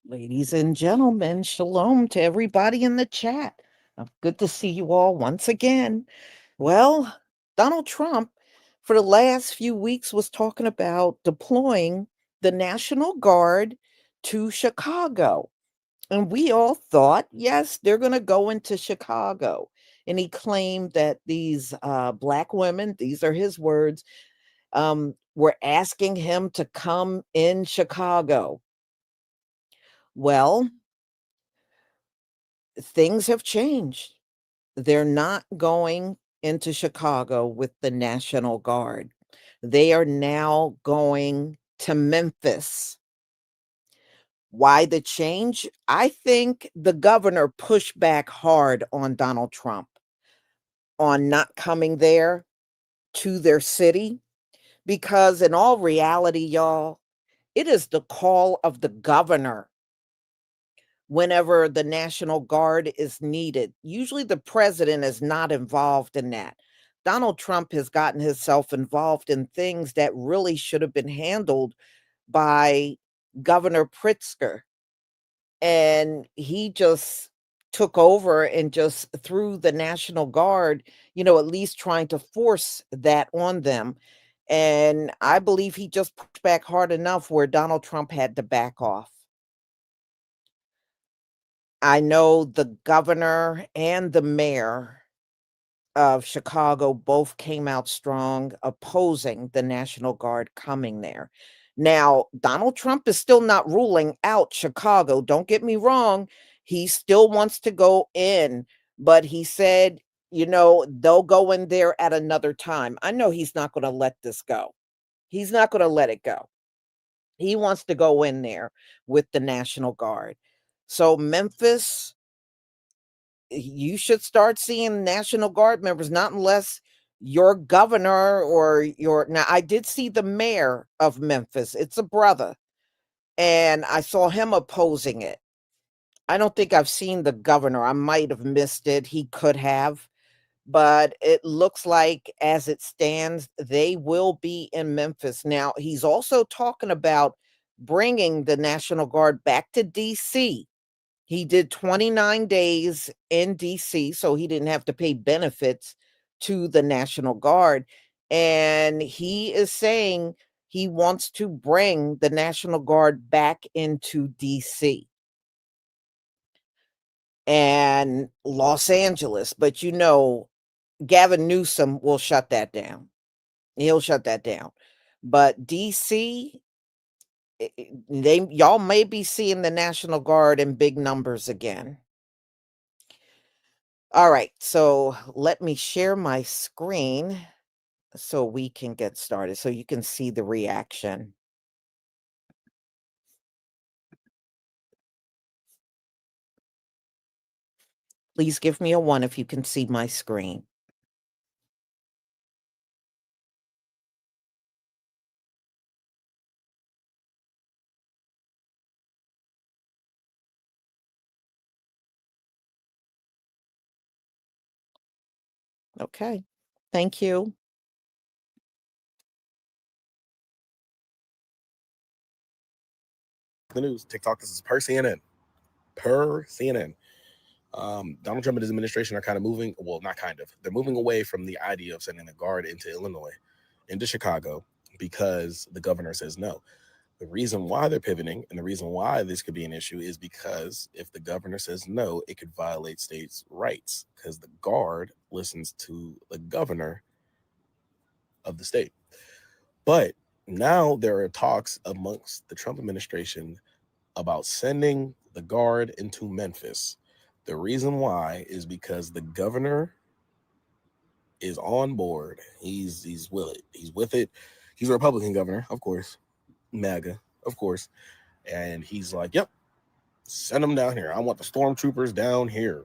Ladies and gentlemen, shalom to everybody in the chat. Good to see you all once again. Well, Donald Trump, for the last few weeks, was talking about deploying the National Guard to Chicago. And we all thought, yes, they're going to go into Chicago. And he claimed that these Black women, these are his words, were asking him to come in Chicago. Well, things have changed. They're not going into Chicago with the National Guard. They are now going to Memphis. Why the change? I think the governor pushed back hard on Donald Trump on not coming there to their city because, in all reality, y'all, it is the call of the governor whenever the National Guard is needed. Usually the president is not involved in that. Donald Trump has gotten himself involved in things that really should have been handled by Governor Pritzker. And he just took over and just threw the National Guard, at least trying to force that on them. And I believe he just pushed back hard enough where Donald Trump had to back off. I know the governor and the mayor of Chicago both came out strong opposing the National Guard coming there. Now, Donald Trump is still not ruling out Chicago. Don't get me wrong. He still wants to go in, but he said, they'll go in there at another time. I know he's not going to let this go. He's not going to let it go. He wants to go in there with the National Guard. So, Memphis, you should start seeing National Guard members, not unless your governor or now I did see the mayor of Memphis. It's a brother, and I saw him opposing it. I don't think I've seen the governor. I might have missed it. He could have, but it looks like as it stands, they will be in Memphis. Now, he's also talking about bringing the National Guard back to DC. He did 29 days in DC, so he didn't have to pay benefits to the National Guard. And he is saying he wants to bring the National Guard back into DC and Los Angeles. But Gavin Newsom will shut that down. He'll shut that down. But DC, y'all may be seeing the National Guard in big numbers again. All right, so let me share my screen so we can get started, so you can see the reaction. Please give me a 1 if you can see my screen. Okay, thank you. The news. TikTok. This is per CNN. Per CNN. Donald Trump and his administration are kind of moving. Well, not kind of. They're moving away from the idea of sending the guard into Illinois, into Chicago, because the governor says no. The reason why they're pivoting and the reason why this could be an issue is because if the governor says no, it could violate states' rights because the guard listens to the governor of the state. But now there are talks amongst the Trump administration about sending the guard into Memphis. The reason why is because the governor is on board. He's with it. He's with it. He's a Republican governor, of course, MAGA, of course, and he's like, "Yep, send them down here. I want the stormtroopers down here."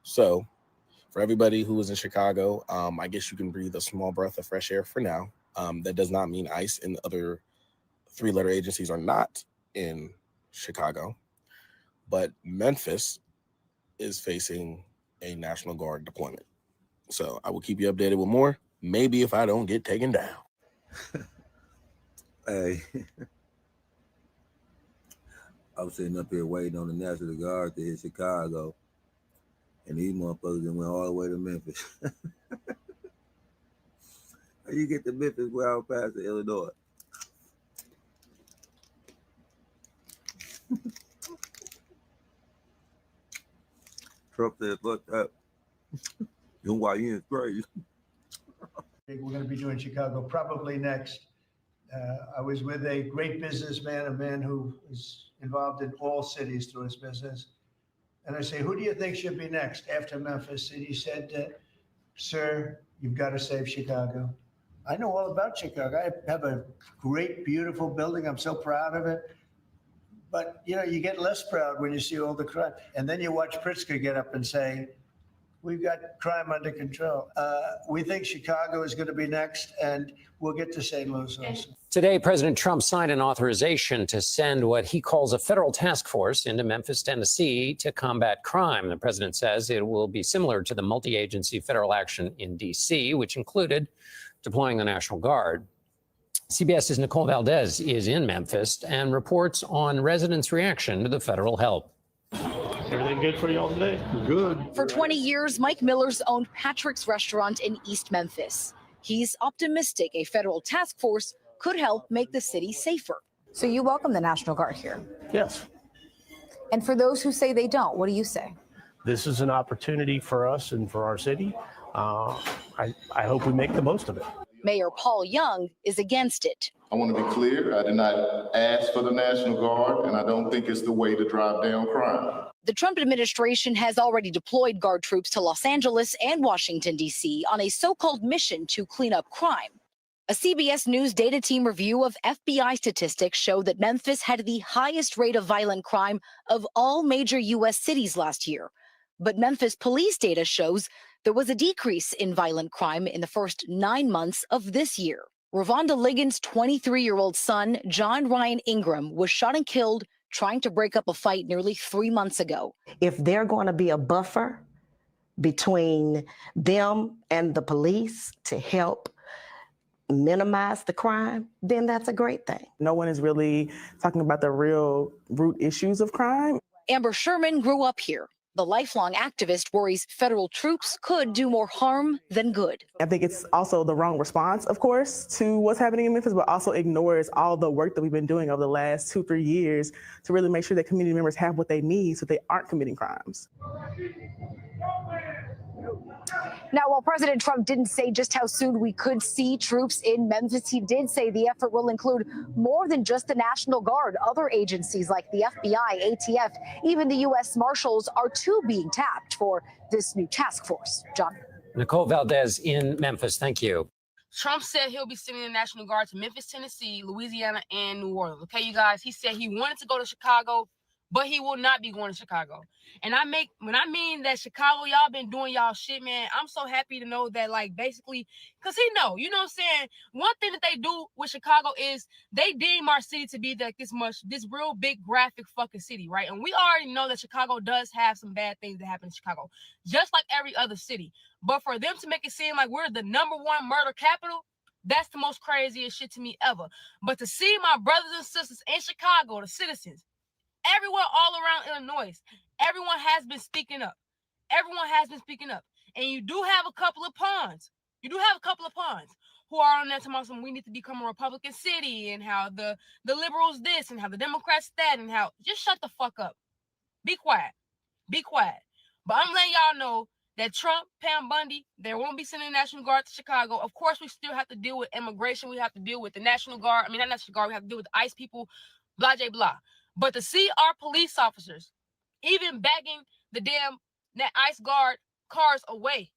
So, for everybody who is in Chicago, I guess you can breathe a small breath of fresh air for now. That does not mean ICE and other three-letter agencies are not in Chicago, but Memphis is facing a National Guard deployment. So I will keep you updated with more. Maybe if I don't get taken down. Hey, I was sitting up here waiting on the National Guard to hit Chicago, and these motherfuckers then went all the way to Memphis. How you get to Memphis well past to Illinois? Trump said, "Fuck that. NYU is crazy." We're going to be doing Chicago probably next. I was with a great businessman, a man who is involved in all cities through his business. And I say, who do you think should be next after Memphis? And he said, sir, you've got to save Chicago. I know all about Chicago. I have a great, beautiful building. I'm so proud of it. But, you know, you get less proud when you see all the crime. And then you watch Pritzker get up and say, we've got crime under control. We think Chicago is going to be next, and we'll get to St. Louis also. Today, President Trump signed an authorization to send what he calls a federal task force into Memphis, Tennessee to combat crime. The president says it will be similar to the multi-agency federal action in D.C., which included deploying the National Guard. CBS's Nicole Valdez is in Memphis and reports on residents' reaction to the federal help. Everything good for y'all today? Good. For 20 years, Mike Miller's owned Patrick's Restaurant in East Memphis. He's optimistic a federal task force could help make the city safer. So you welcome the National Guard here? Yes. And for those who say they don't, what do you say? This is an opportunity for us and for our city. I hope we make the most of it. Mayor Paul Young is against it. I want to be clear, I did not ask for the National Guard, and I don't think it's the way to drive down crime. The Trump administration has already deployed Guard troops to Los Angeles and Washington, D.C. on a so-called mission to clean up crime. A CBS News data team review of FBI statistics showed that Memphis had the highest rate of violent crime of all major U.S. cities last year. But Memphis police data shows there was a decrease in violent crime in the first 9 months of this year. Ravonda Ligon's 23-year-old son, John Ryan Ingram, was shot and killed trying to break up a fight nearly 3 months ago. If they're going to be a buffer between them and the police to help minimize the crime, then that's a great thing. No one is really talking about the real root issues of crime. Amber Sherman grew up here. The lifelong activist worries federal troops could do more harm than good. I think it's also the wrong response, of course, to what's happening in Memphis, but also ignores all the work that we've been doing over the last 2-3 years to really make sure that community members have what they need so they aren't committing crimes. Now, while President Trump didn't say just how soon we could see troops in Memphis, he did say the effort will include more than just the National Guard. Other agencies like the FBI, ATF, even the U.S. Marshals are too being tapped for this new task force. John. Nicole Valdez in Memphis. Thank you. Trump said he'll be sending the National Guard to Memphis, Tennessee, Louisiana, and New Orleans. Okay, you guys, he said he wanted to go to Chicago, but he will not be going to Chicago. And when I mean that Chicago, y'all been doing y'all shit, man, I'm so happy to know that, like, basically, because he know, you know what I'm saying? One thing that they do with Chicago is they deem our city to be like this real big graphic fucking city, right? And we already know that Chicago does have some bad things that happen in Chicago, just like every other city. But for them to make it seem like we're the #1 murder capital, that's the most craziest shit to me ever. But to see my brothers and sisters in Chicago, the citizens, everyone all around Illinois, everyone has been speaking up. Everyone has been speaking up. And you do have a couple of pawns. You do have a couple of pawns who are on that tomorrow. We need to become a Republican city, and how the liberals this, and how the Democrats that, and how just shut the fuck up. Be quiet. Be quiet. But I'm letting y'all know that Trump, Pam Bundy, they won't be sending the National Guard to Chicago. Of course, we still have to deal with immigration. We have to deal with the National Guard. I mean, not National Guard. We have to deal with the ICE people, blah, blah, blah. But to see our police officers even bagging the damn ICE guard cars away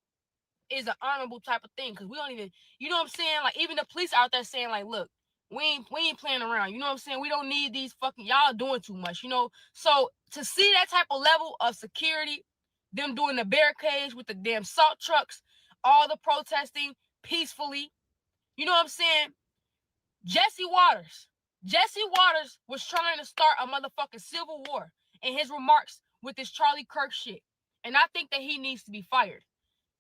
is an honorable type of thing. Because we don't even, you know what I'm saying? Like, even the police out there saying, like, look, we ain't playing around. You know what I'm saying? We don't need these fucking, y'all doing too much, you know? So to see that type of level of security, them doing the barricades with the damn salt trucks, all the protesting peacefully, you know what I'm saying? Jesse Waters was trying to start a motherfucking civil war in his remarks with this Charlie Kirk shit. And I think that he needs to be fired.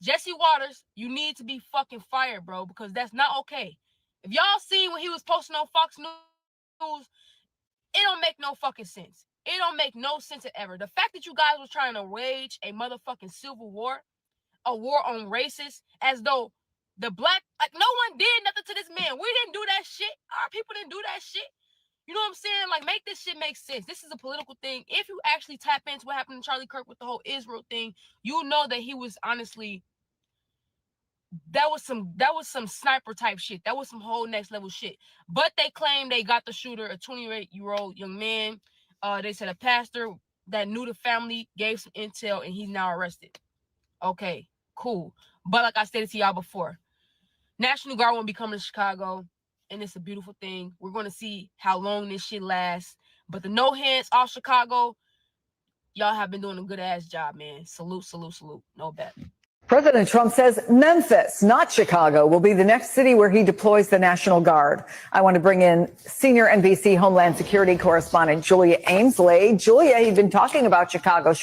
Jesse Waters, you need to be fucking fired, bro, because that's not okay. If y'all seen when he was posting on Fox News, it don't make no fucking sense. It don't make no sense ever. The fact that you guys was trying to wage a motherfucking civil war, a war on racists, as though the black, like, no one did nothing to this man. We didn't do that shit. Our people didn't do that shit. You know what I'm saying? Like, make this shit make sense. This is a political thing. If you actually tap into what happened to Charlie Kirk with the whole Israel thing, you know that he was honestly, that was some sniper type shit. That was some whole next level shit. But they claim they got the shooter, a 28-year-old young man. They said a pastor that knew the family gave some intel, and he's now arrested. Okay, cool. But like I stated to y'all before, National Guard won't be coming to Chicago, and it's a beautiful thing. We're going to see how long this shit lasts. But the no hands off Chicago, y'all have been doing a good ass job, man. Salute, salute, salute. No bet. President Trump says Memphis, not Chicago, will be the next city where he deploys the National Guard. I want to bring in senior NBC Homeland Security correspondent Julia Ainsley. Julia, you've been talking about Chicago.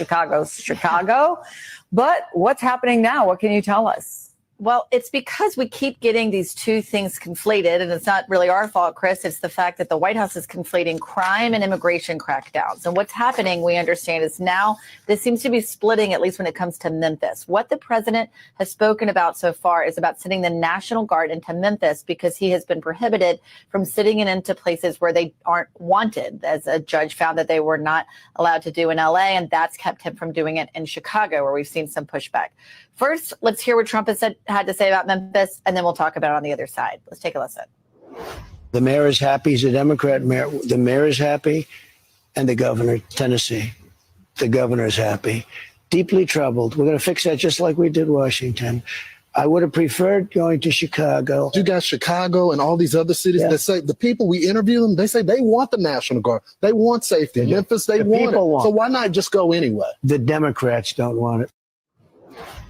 But what's happening now? What can you tell us? Well, it's because we keep getting these two things conflated, and it's not really our fault, Chris. It's the fact that the White House is conflating crime and immigration crackdowns. And what's happening, we understand, is now this seems to be splitting, at least when it comes to Memphis. What the president has spoken about so far is about sending the National Guard into Memphis because he has been prohibited from sitting into places where they aren't wanted, as a judge found that they were not allowed to do in LA, and that's kept him from doing it in Chicago, where we've seen some pushback. First, let's hear what Trump had to say about Memphis, and then we'll talk about it on the other side. Let's take a listen. The mayor is happy. He's a Democrat mayor. The mayor is happy, and the governor, Tennessee, the governor is happy. Deeply troubled. We're going to fix that just like we did Washington. I would have preferred going to Chicago. You got Chicago and all these other cities that say, the people we interview them, they say they want the National Guard. They want safety. In Memphis, they want it. So why not just go anyway? The Democrats don't want it.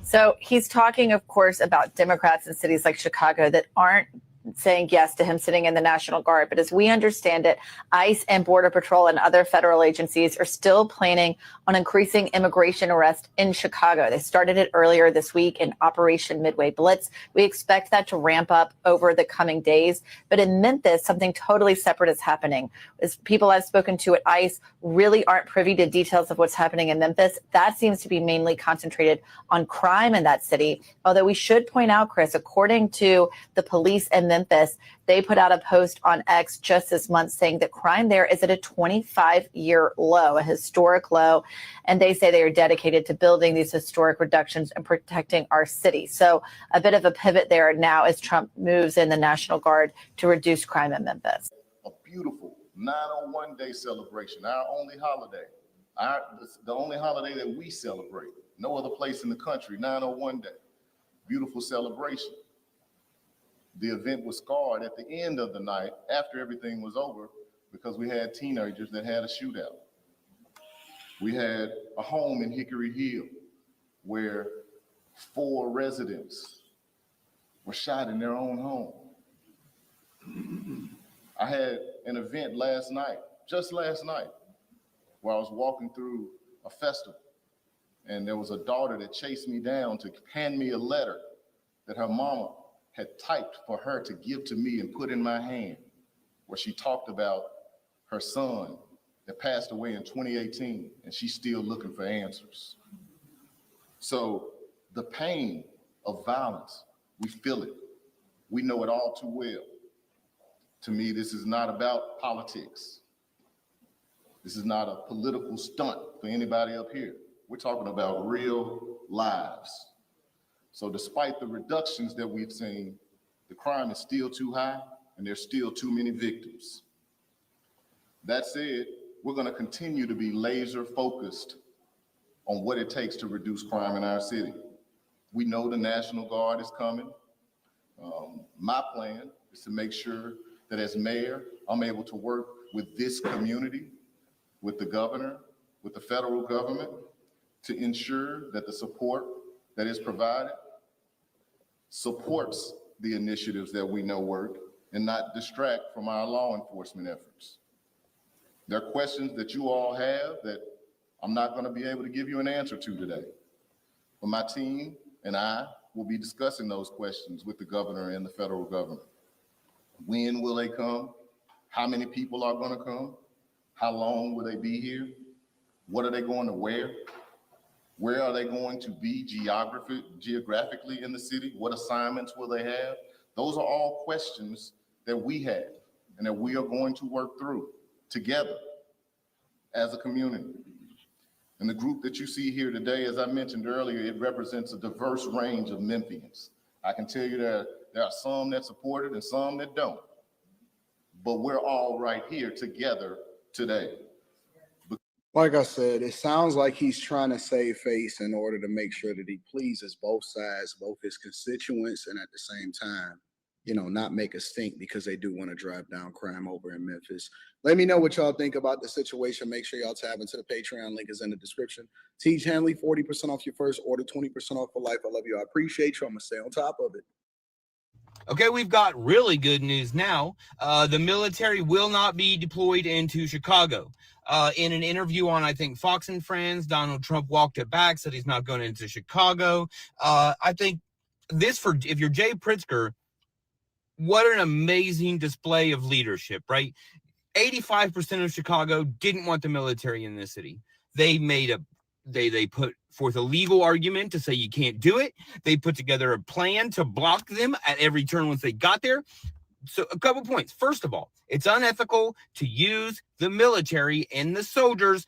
So he's talking, of course, about Democrats in cities like Chicago that aren't saying yes to him sitting in the National Guard. But as we understand it, ICE and Border Patrol and other federal agencies are still planning on increasing immigration arrests in Chicago. They started it earlier this week in Operation Midway Blitz. We expect that to ramp up over the coming days. But in Memphis, something totally separate is happening. As people I've spoken to at ICE really aren't privy to details of what's happening in Memphis. That seems to be mainly concentrated on crime in that city. Although we should point out, Chris, according to the police in Memphis, they put out a post on X just this month saying that crime there is at a 25-year low, a historic low. And they say they are dedicated to building these historic reductions and protecting our city. So a bit of a pivot there now as Trump moves in the National Guard to reduce crime in Memphis. A beautiful 901 day celebration, our only holiday, the only holiday that we celebrate. No other place in the country, 901 day. Beautiful celebration. The event was scarred at the end of the night after everything was over because we had teenagers that had a shootout. We had a home in Hickory Hill where 4 residents were shot in their own home. I had an event last night, just last night, where I was walking through a festival and there was a daughter that chased me down to hand me a letter that her mama had typed for her to give to me and put in my hand, where she talked about her son that passed away in 2018, and she's still looking for answers. So the pain of violence, we feel it. We know it all too well. To me, this is not about politics. This is not a political stunt for anybody up here. We're talking about real lives. So despite the reductions that we've seen, the crime is still too high and there's still too many victims. That said, we're going to continue to be laser focused on what it takes to reduce crime in our city. We know the National Guard is coming. My plan is to make sure that as mayor, I'm able to work with this community, with the governor, with the federal government, to ensure that the support that is provided supports the initiatives that we know work and not distract from our law enforcement efforts. There are questions that you all have that I'm not going to be able to give you an answer to today. But my team and I will be discussing those questions with the governor and the federal government. When will they come? How many people are going to come? How long will they be here? What are they going to wear? Where are they going to be geographically in the city? What assignments will they have? Those are all questions that we have and that we are going to work through together as a community. And the group that you see here today, as I mentioned earlier, it represents a diverse range of Memphians. I can tell you that there are some that support it and some that don't. But we're all right here together today. Like I said, it sounds like he's trying to save face in order to make sure that he pleases both sides, both his constituents, and at the same time, you know, not make a stink because they do want to drive down crime over in Memphis. Let me know what y'all think about the situation. Make sure y'all tab into the Patreon. Link is in the description. Teach Hanley, 40% off your first order, 20% off for life. I love you. I appreciate you. I'm going to stay on top of it. Okay, we've got really good news now. The military will not be deployed into Chicago. In an interview on, I think, Fox and Friends, Donald Trump walked it back, said he's not going into Chicago. I think this, if you're Jay Pritzker, what an amazing display of leadership, right? 85% of Chicago didn't want the military in this city. They put forth a legal argument to say you can't do it. They put together a plan to block them at every turn once they got there. So a couple points. First of all, it's unethical to use the military and the soldiers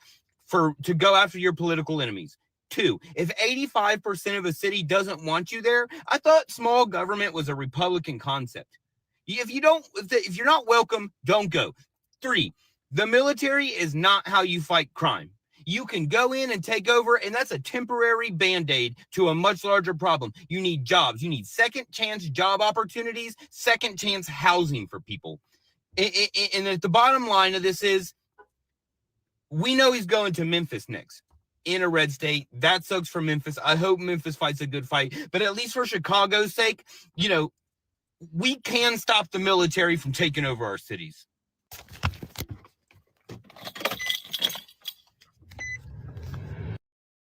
to go after your political enemies. Two, if 85% of a city doesn't want you there, I thought small government was a Republican concept. If you're not welcome, don't go. Three, the military is not how you fight crime. You can go in and take over, and that's a temporary Band-Aid to a much larger problem. You need jobs. You need second chance job opportunities, second chance housing for people. And at the bottom line of this is, we know he's going to Memphis next in a red state. That sucks for Memphis. I hope Memphis fights a good fight. But at least for Chicago's sake, you know, we can stop the military from taking over our cities.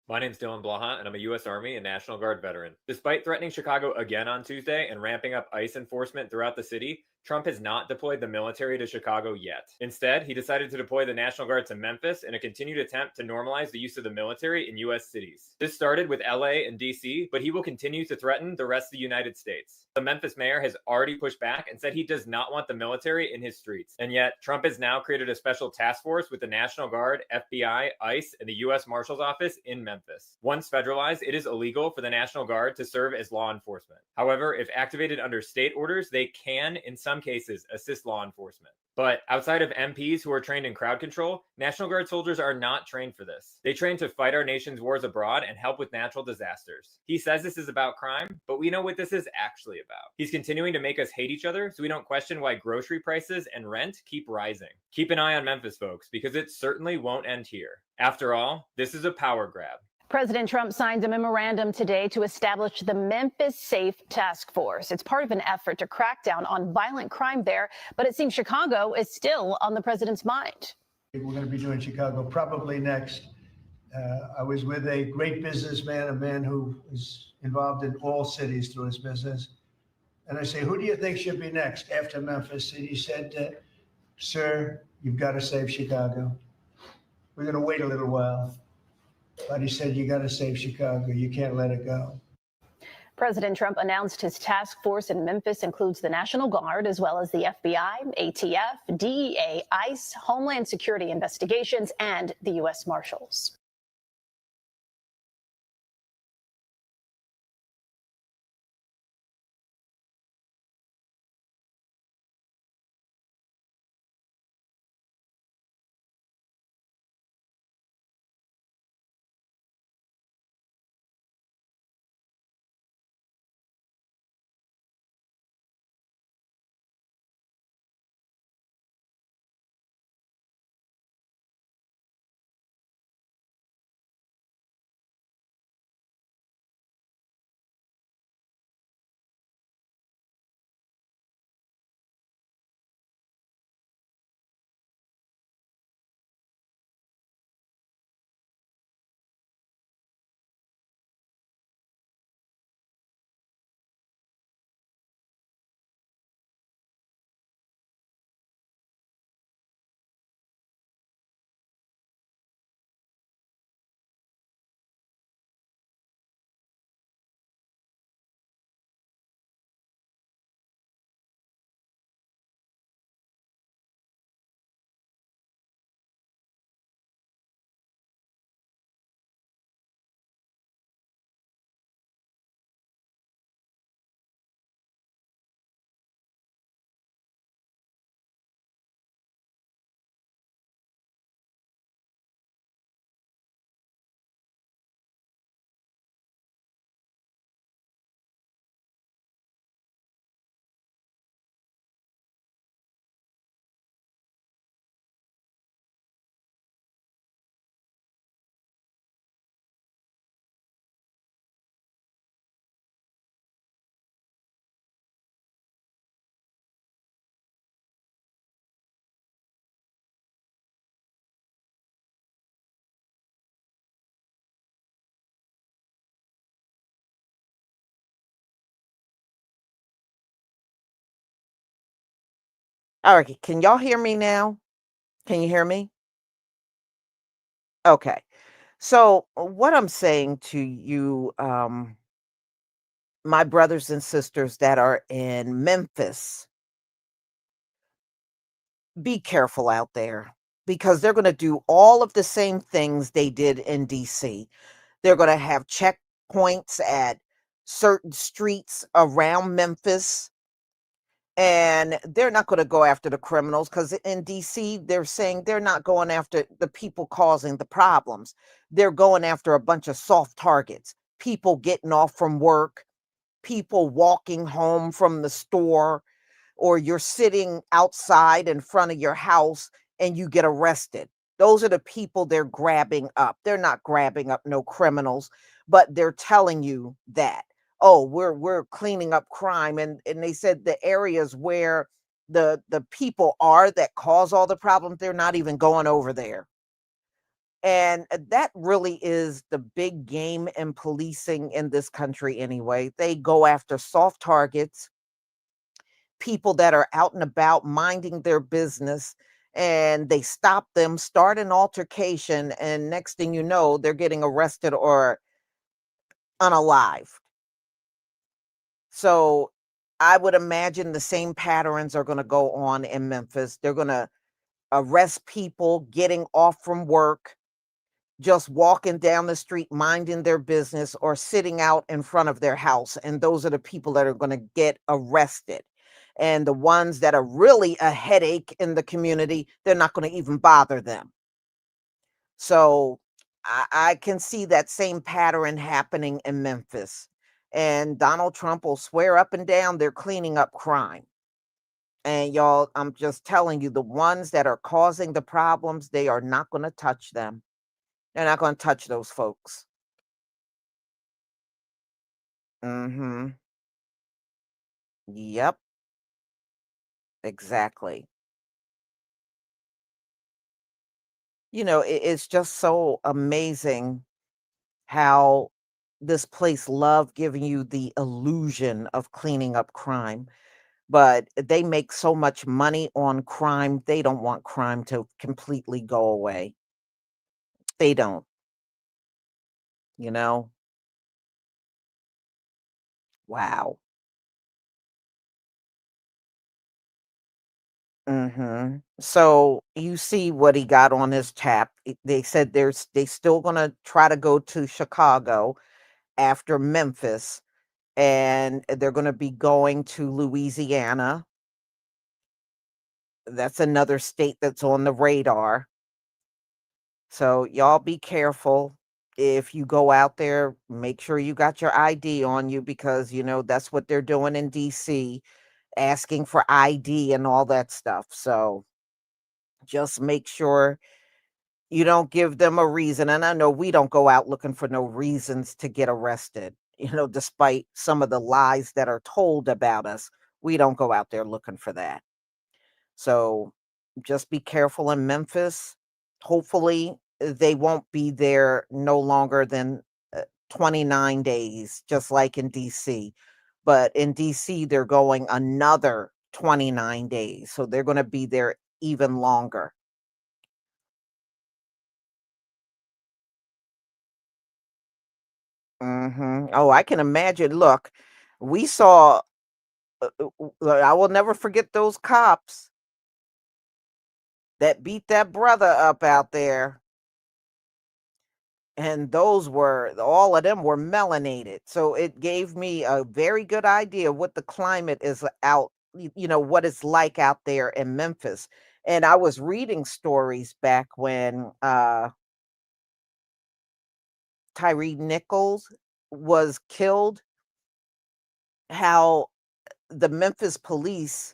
My name's Dylan Blaha, and I'm a U.S. Army and National Guard veteran. Despite threatening Chicago again on Tuesday and ramping up ICE enforcement throughout the city, Trump has not deployed the military to Chicago yet. Instead, he decided to deploy the National Guard to Memphis in a continued attempt to normalize the use of the military in U.S. cities. This started with LA and D.C., but he will continue to threaten the rest of the United States. The Memphis mayor has already pushed back and said he does not want the military in his streets. And yet, Trump has now created a special task force with the National Guard, FBI, ICE, and the U.S. Marshal's Office in Memphis. Once federalized, it is illegal for the National Guard to serve as law enforcement. However, if activated under state orders, they can, in some cases, assist law enforcement. But outside of MPs who are trained in crowd control, National Guard soldiers are not trained for this. They train to fight our nation's wars abroad and help with natural disasters. He says this is about crime, but we know what this is actually about. He's continuing to make us hate each other so we don't question why grocery prices and rent keep rising. Keep an eye on Memphis, folks, because it certainly won't end here. After all, this is a power grab. President Trump signed a memorandum today to establish the Memphis Safe Task Force. It's part of an effort to crack down on violent crime there, but it seems Chicago is still on the president's mind. We're going to be doing Chicago probably next. I was with a great businessman, a man who is involved in all cities through his business. And I say, who do you think should be next after Memphis? And he said, sir, you've got to save Chicago. We're going to wait a little while. But he said, you got to save Chicago. You can't let it go. President Trump announced his task force in Memphis includes the National Guard, as well as the FBI, ATF, DEA, ICE, Homeland Security Investigations, and the U.S. Marshals. All right, can y'all hear me now? Can you hear me? Okay. So, what I'm saying to you, my brothers and sisters that are in Memphis, be careful out there because they're going to do all of the same things they did in DC. They're going to have checkpoints at certain streets around Memphis, and they're not going to go after the criminals because in DC, they're saying they're not going after the people causing the problems. They're going after a bunch of soft targets, people getting off from work, people walking home from the store, or you're sitting outside in front of your house and you get arrested. Those are the people they're grabbing up. They're not grabbing up no criminals, but they're telling you that, oh, we're cleaning up crime. And they said the areas where the people are that cause all the problems, they're not even going over there. And that really is the big game in policing in this country anyway. They go after soft targets, people that are out and about minding their business, and they stop them, start an altercation, and next thing you know, they're getting arrested or unalived. So I would imagine the same patterns are going to go on in Memphis. They're going to arrest people getting off from work, just walking down the street, minding their business, or sitting out in front of their house. And those are the people that are going to get arrested. And the ones that are really a headache in the community, they're not going to even bother them. So I can see that same pattern happening in Memphis. And Donald Trump will swear up and down they're cleaning up crime. And y'all, I'm just telling you, the ones that are causing the problems, they are not going to touch them. They're not going to touch those folks. Mhm. Yep. Exactly. You know, it's just so amazing how this place loved giving you the illusion of cleaning up crime, but they make so much money on crime, they don't want crime to completely go away. They don't, you know? Wow. Mhm. So you see what he got on his tap. They said they still gonna try to go to Chicago after Memphis, and they're gonna be going to Louisiana. That's another state that's on the radar. So y'all be careful. If you go out there, make sure you got your ID on you because you know that's what they're doing in DC, asking for ID and all that stuff. So just make sure you don't give them a reason. And I know we don't go out looking for no reasons to get arrested, despite some of the lies that are told about us. We don't go out there looking for that. So just be careful in Memphis. Hopefully, they won't be there no longer than 29 days, just like in DC. But in DC, they're going another 29 days. So they're going to be there even longer. Oh, I can imagine. Look, we saw, I will never forget those cops that beat that brother up out there. And those were all of them were melanated. So it gave me a very good idea what the climate is out, what it's like out there in Memphis. And I was reading stories back when Tyree Nichols was killed, how the Memphis police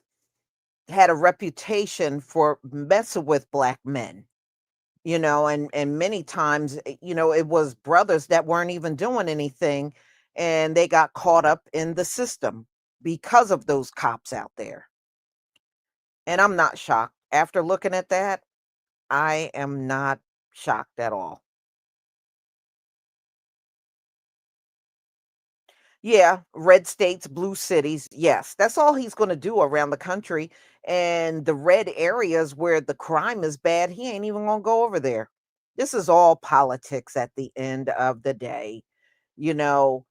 had a reputation for messing with black men. And many times, it was brothers that weren't even doing anything, and they got caught up in the system because of those cops out there. And I'm not shocked. After looking at that, I am not shocked at all. Yeah, red states, blue cities. Yes, that's all he's going to do around the country. And the red areas where the crime is bad, he ain't even gonna go over there. This is all politics at the end of the day. You know,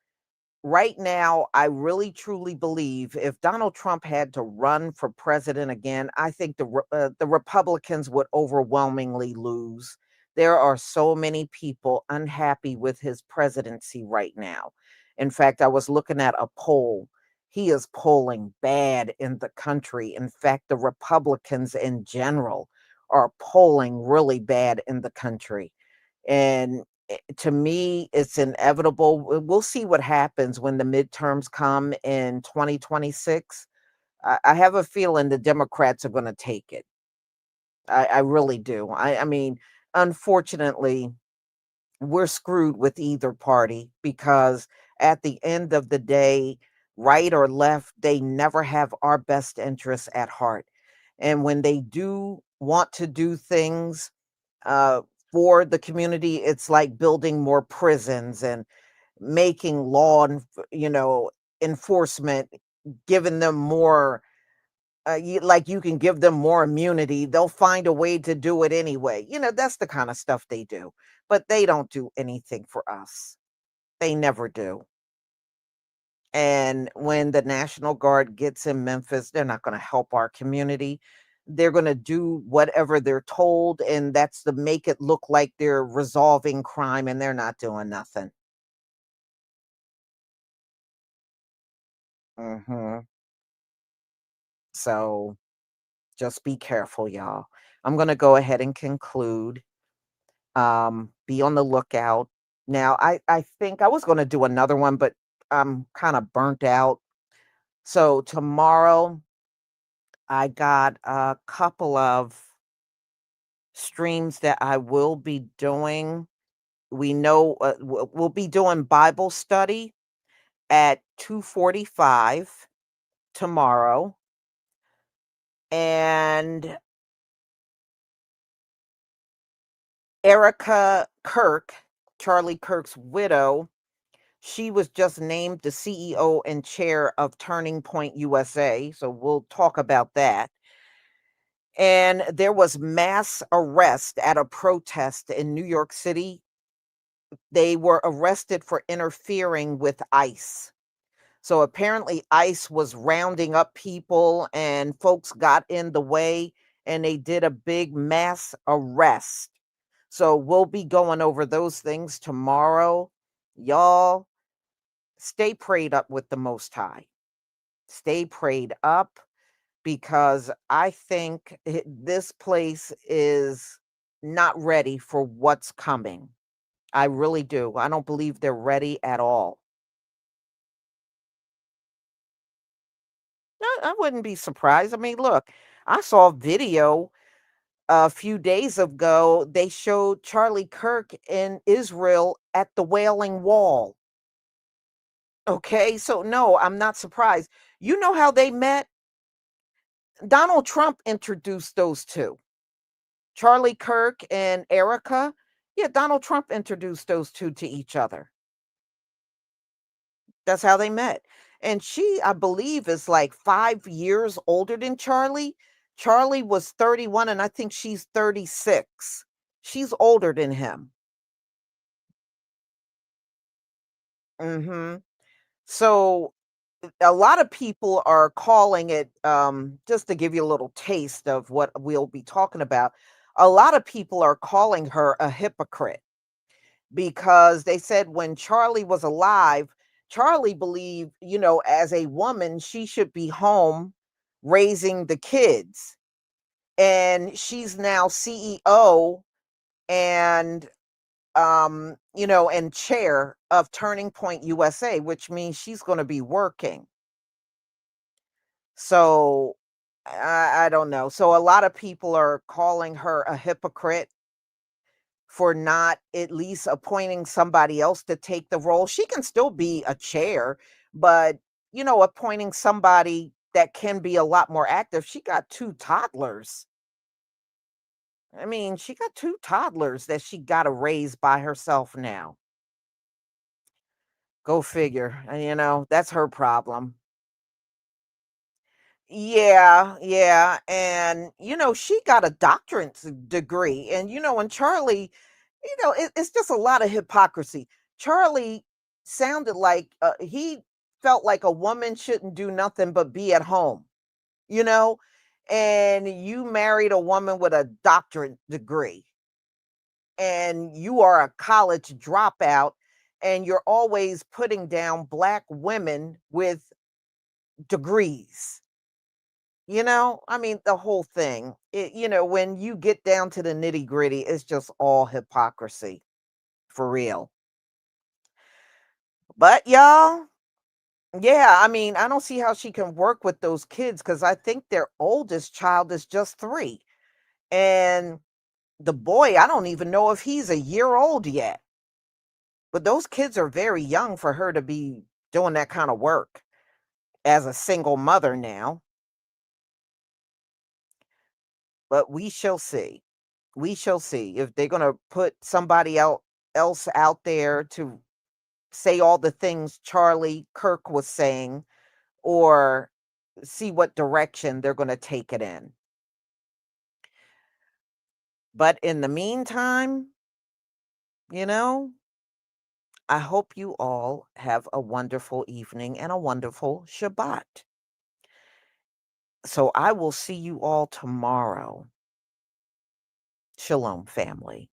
right now, I really truly believe if Donald Trump had to run for president again, I think the Republicans would overwhelmingly lose. There are so many people unhappy with his presidency right now. In fact, I was looking at a poll. He is polling bad in the country. In fact, the Republicans in general are polling really bad in the country. And to me, it's inevitable. We'll see what happens when the midterms come in 2026. I have a feeling the Democrats are going to take it. I really do. I mean, unfortunately, we're screwed with either party because at the end of the day, right or left, they never have our best interests at heart. And when they do want to do things uh, for the community, it's like building more prisons and making enforcement, giving them more. Like you can give them more immunity, they'll find a way to do it anyway. That's the kind of stuff they do. But they don't do anything for us. They never do. And when the National Guard gets in Memphis, they're not going to help our community. They're going to do whatever they're told, and that's to make it look like they're resolving crime, and they're not doing nothing. So just be careful, y'all. I'm going to go ahead and conclude. Be on the lookout. Now, I think I was going to do another one, but I'm kind of burnt out. So tomorrow, I got a couple of streams that I will be doing. We know we'll be doing Bible study at 2:45 tomorrow. And Erica Kirk, Charlie Kirk's widow, she was just named the CEO and chair of Turning Point USA. So we'll talk about that. And there was mass arrest at a protest in New York City. They were arrested for interfering with ICE. So apparently ICE was rounding up people and folks got in the way and they did a big mass arrest. So we'll be going over those things tomorrow. Y'all stay prayed up with the Most High. Stay prayed up because I think this place is not ready for what's coming. I really do. I don't believe they're ready at all. I wouldn't be surprised. I mean, look, I saw a video a few days ago. They showed Charlie Kirk in Israel at the Wailing Wall. Okay, so no, I'm not surprised. You know how they met? Donald Trump introduced those two, Charlie Kirk and Erica. Yeah, Donald Trump introduced those two to each other. That's how they met. And she, I believe, is like 5 years older than Charlie. Charlie was 31, and I think she's 36. She's older than him. So a lot of people are calling it, just to give you a little taste of what we'll be talking about. A lot of people are calling her a hypocrite because they said when Charlie was alive, Charlie believed, as a woman, she should be home raising the kids. And she's now CEO and and chair of Turning Point USA, which means she's going to be working. So I don't know. So a lot of people are calling her a hypocrite for not at least appointing somebody else to take the role. She can still be a chair, but appointing somebody that can be a lot more active. She got 2 toddlers. I mean, she got 2 toddlers that she got to raise by herself now. Go figure. And, that's her problem. Yeah. And, she got a doctorate degree. And, and Charlie, it's just a lot of hypocrisy. Charlie sounded like he felt like a woman shouldn't do nothing but be at home, you know? And you married a woman with a doctorate degree, and you are a college dropout, and you're always putting down Black women with degrees. I mean, the whole thing, when you get down to the nitty gritty, it's just all hypocrisy for real. But y'all, yeah, I mean, I don't see how she can work with those kids because I think their oldest child is just 3. And the boy, I don't even know if he's a year old yet. But those kids are very young for her to be doing that kind of work as a single mother now. But we shall see. We shall see if they're going to put somebody else out there to say all the things Charlie Kirk was saying, or see what direction they're going to take it in. But in the meantime, I hope you all have a wonderful evening and a wonderful Shabbat. So I will see you all tomorrow. Shalom, family.